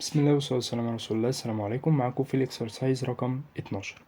بسم الله والصلاة والسلام على رسول الله. السلام عليكم. معاكم في الاكسرسايز رقم 12.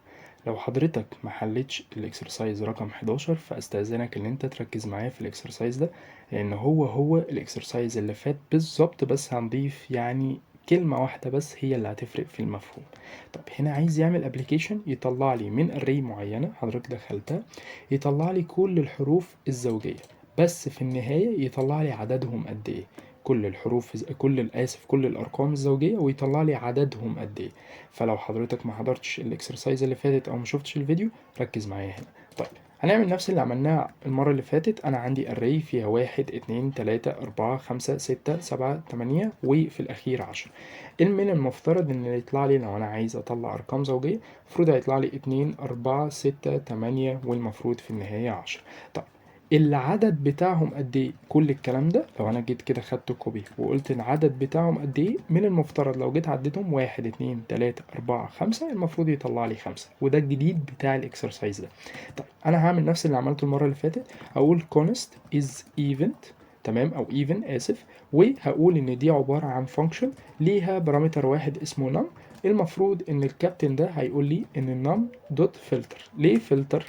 لو حضرتك ما حلتش الاكسرسايز رقم 11 فاستاذنك ان انت تركز معايا في الاكسرسايز ده، لان هو الاكسرسايز اللي فات بالظبط، بس هنضيف يعني كلمة واحدة بس هي اللي هتفرق في المفهوم. طب هنا عايز يعمل ابليكيشن يطلع لي من اري معينة حضرتك دخلتها، يطلع لي كل الحروف الزوجية، بس في النهاية يطلع لي عددهم قد ايه. كل الارقام الزوجيه ويطلع لي عددهم قد ايه. فلو حضرتك ما حضرتش الاكسرسايز اللي فاتت او ما شفتش الفيديو، ركز معايا هنا. طيب هنعمل نفس اللي عملناه المرة اللي فاتت. أنا عندي array فيها 1 2 3 4 5 6 7 8 وفي الأخير 10. من المفترض إن يطلع لي لو أنا عايز أطلع أرقام زوجية، المفروض هيطلع لي 2 4 6 8 والمفروض في النهاية 10. طيب العدد بتاعهم قد ايه؟ كل الكلام ده لو انا جيت كده خدت كوبي وقلت العدد بتاعهم قد ايه، من المفترض لو جيت عديتهم 1 2 3 4 5 المفروض يطلع لي 5، وده الجديد بتاع الاكسرسايز ده. طيب انا هعمل نفس اللي عملته المرة اللي فاتت، هقول const is event، تمام، او even اسف، وهقول ان دي عبارة عن function ليها بارامتر واحد اسمه num. المفروض ان الكابتن ده هيقول لي ان num دوت filter. ليه filter؟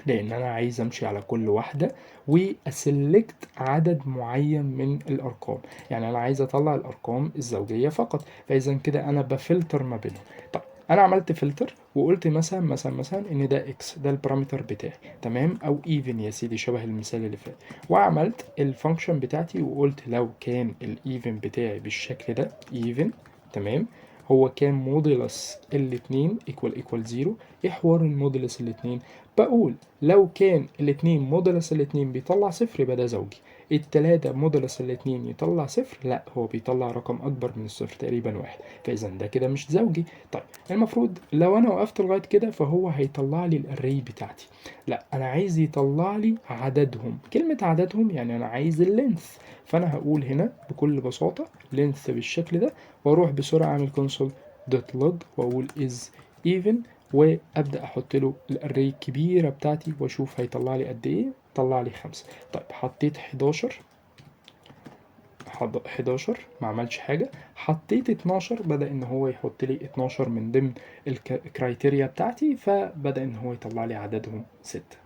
لان انا عايز امشي على كل واحده واسلكت عدد معين من الارقام. يعني انا عايز اطلع الارقام الزوجيه فقط، فاذا كده انا بفلتر ما بينهم. طب انا عملت فلتر وقلت مثلا ان ده اكس، ده البارامتر بتاعي، تمام، او ايفن يا سيدي شبه المثال اللي فات. وعملت الفانكشن بتاعتي وقلت لو كان الايفن بتاعي بالشكل ده ايفن، تمام، هو كان موديلس الاتنين ايكوال زيرو. ايه حوار الموديلس الاتنين؟ بقول لو كان الاتنين مودولس الاتنين بيطلع صفر يبقى ده زوجي. التلاتة مودولس الاتنين يطلع صفر، لا هو بيطلع رقم أكبر من الصفر تقريبا واحد، فإذا ده كده مش زوجي. طيب المفروض لو أنا وقفت لغاية كده فهو هيطلع لي الأري بتاعتي. لا أنا عايز يطلع لي عددهم. كلمة عددهم يعني أنا عايز اللينث، فأنا هقول هنا بكل بساطة لينث بالشكل ده، وأروح بسرعة أعمل console دوت لوج وأقول is even، وابدا احط له الاري الكبيره بتاعتي واشوف هيطلع لي قد ايه. طلع لي 5. طيب حطيت 11، 11 ما عملش حاجه. حطيت 12، بدا ان هو يحط لي 12 من ضمن الكرايتيريا بتاعتي، فبدا ان هو يطلع لي عددهم 6.